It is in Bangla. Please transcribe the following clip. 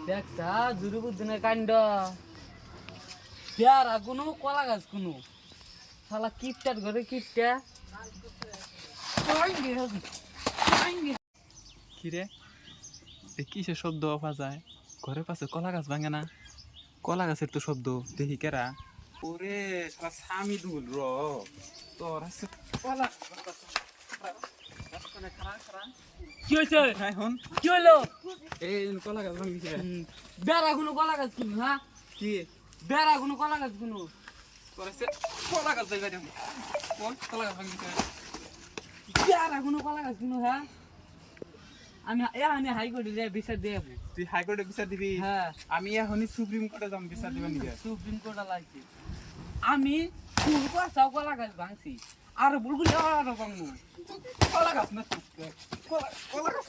দেখছা জুরুবুদ্দিনের কাণ্ড পেয়ারা কোনো কলা গাছ কোনো শালা কিপটার ঘরে কিপটা কিরে এ কিসের শব্দ পাওয়া যায় ঘরের পাশে কলা গাছ ভাঙে না কলা গাছের তো শব্দ দেখি কেরা ওরে সারা স্বামী দুল র তোর আছে কলা কি হয়েছে এখন কি হলো এই কলা গাছ ভাঙিছে বেড়া কোনো কলা গাছ কোনো হ্যাঁ কি বেড়া কোনো কলা গাছ কোনো তোর আছে কলা গাছ জায়গা দেখ কোন কলা গাছ ভাঙিছে বেড়া কোনো কলা গাছ কোনো হ্যাঁ আমি এখানে হাইকোর্টে যাই বিচার দিয়ে যাবো তুই হাইকোর্টে বিচার দিবি হ্যাঁ আমি এখনই সুপ্রিম কোর্টে যাম বিচার দিবেন নিকে সুপ্রিম কোর্টে লাগছে আমি ফুল গাছাও কলা গাছ ভাঙছি আর বুলগুলি আরো ভাঙবো কলা গাছ না কলা গাছ